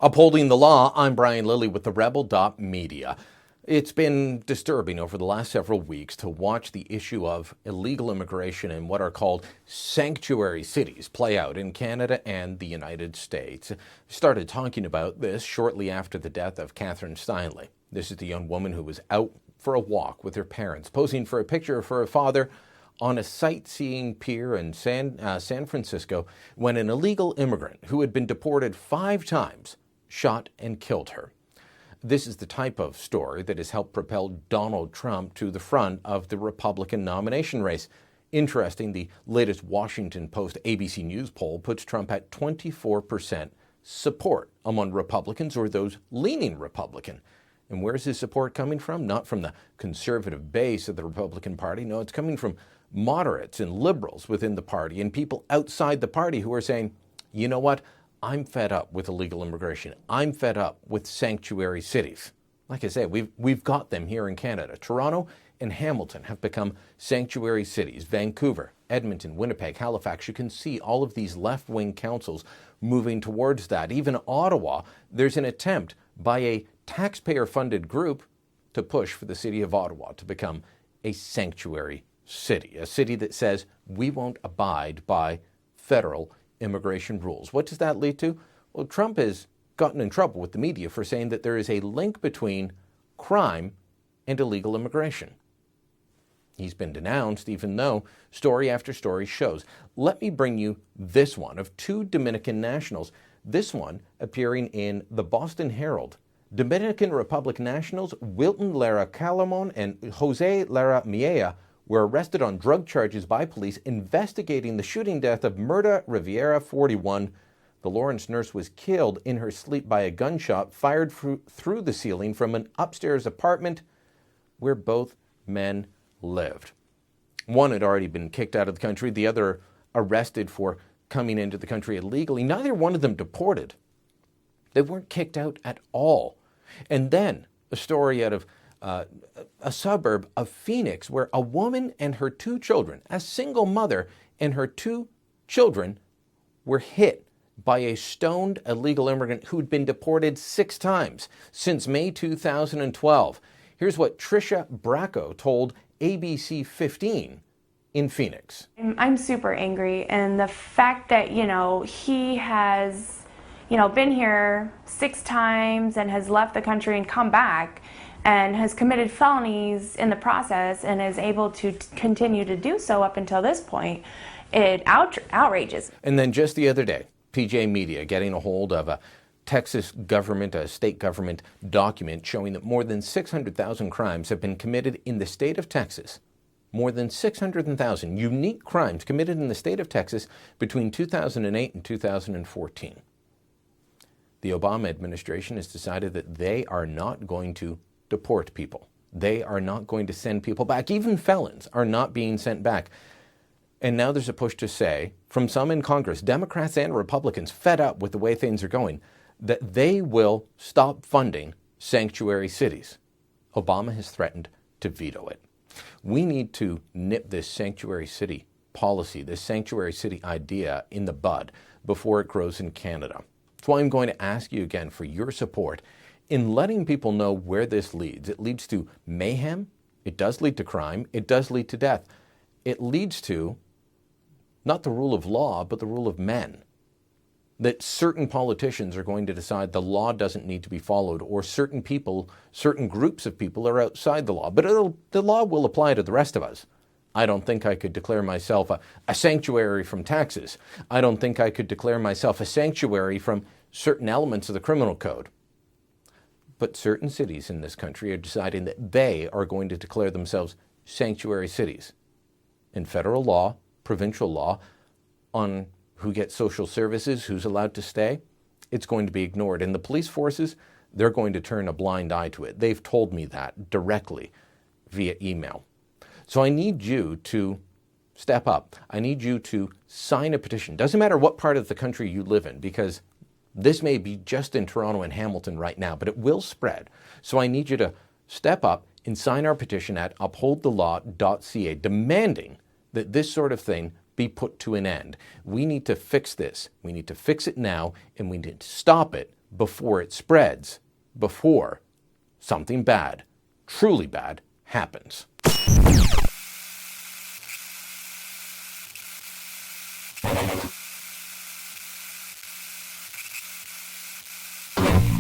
Upholding the law, I'm LIlley with TheRebel.Media. It's been disturbing over the last several weeks to watch the issue of illegal immigration in what are called sanctuary cities play out in Canada and the United States. We started talking about this shortly after the death of Katheleen Steinle. This is the young woman who was out for a walk with her parents, posing for a picture of her father on a sightseeing pier in San Francisco when an illegal immigrant who had been deported 5 times shot and killed her. This is the type of story that has helped propel Donald Trump to the front of the Republican nomination race. Interesting, the latest Washington Post ABC News poll puts Trump at 24% support among Republicans or those leaning Republican. And where's his support coming from? Not from the conservative base of the Republican Party. No, it's coming from moderates and liberals within the party and people outside the party who are saying, you know what? I'm fed up with illegal immigration. I'm fed up with sanctuary cities. Like I said, we've got them here in Canada. Toronto and Hamilton have become sanctuary cities. Vancouver, Edmonton, Winnipeg, Halifax, you can see all of these left-wing councils moving towards that. Even Ottawa, there's an attempt by a taxpayer-funded group to push for the city of Ottawa to become a sanctuary city, a city that says we won't abide by federal immigration rules. What does that lead to? Well, Trump has gotten in trouble with the media for saying that there is a link between crime and illegal immigration. He's been denounced even though story after story shows. Let me bring you this one of 2 Dominican nationals, this one appearing in the Boston Herald. Dominican Republic nationals Wilton Lara Calamon and Jose Lara-Meija were arrested on drug charges by police investigating the shooting death of Myrta Rivera, 41. The Lawrence nurse was killed in her sleep by a gunshot fired through the ceiling from an upstairs apartment where both men lived. One had already been kicked out of the country, the other arrested for coming into the country illegally. Neither one of them deported. They weren't kicked out at all. And then a story out of a suburb of Phoenix where a woman and her 2 children, a single mother and her 2 children, were hit by a stoned illegal immigrant who'd been deported 6 times since May 2012. Here's what Tricia Bracco told ABC 15 in Phoenix. I'm super angry, and the fact that, he has, been here 6 times and has left the country and come back and has committed felonies in the process and is able to continue to do so up until this point, it outrages. And then just the other day, PJ Media getting a hold of a Texas government, a state government document showing that more than 600,000 crimes have been committed in the state of Texas. More than 600,000 unique crimes committed in the state of Texas between 2008 and 2014. The Obama administration has decided that they are not going to deport people. They are not going to send people back. Even felons are not being sent back. And now there's a push to say, from some in Congress, Democrats and Republicans fed up with the way things are going, that they will stop funding sanctuary cities. Obama has threatened to veto it. We need to nip this sanctuary city policy, this sanctuary city idea in the bud before it grows in Canada. That's why I'm going to ask you again for your support in letting people know where this leads. It leads to mayhem. It does lead to crime. It does lead to death. It leads to not the rule of law, but the rule of men. That certain politicians are going to decide the law doesn't need to be followed, or certain people, certain groups of people are outside the law. But the law will apply to the rest of us. I don't think I could declare myself a sanctuary from taxes. I don't think I could declare myself a sanctuary from certain elements of the criminal code. But certain cities in this country are deciding that they are going to declare themselves sanctuary cities. In federal law, provincial law, on who gets social services, who's allowed to stay, it's going to be ignored. And the police forces, they're going to turn a blind eye to it. They've told me that directly via email. So I need you to step up. I need you to sign a petition. Doesn't matter what part of the country you live in, because this may be just in Toronto and Hamilton right now, but it will spread. So I need you to step up and sign our petition at upholdthelaw.ca, demanding that this sort of thing be put to an end. We need to fix this. We need to fix it now, and we need to stop it before it spreads, before something bad, truly bad, happens.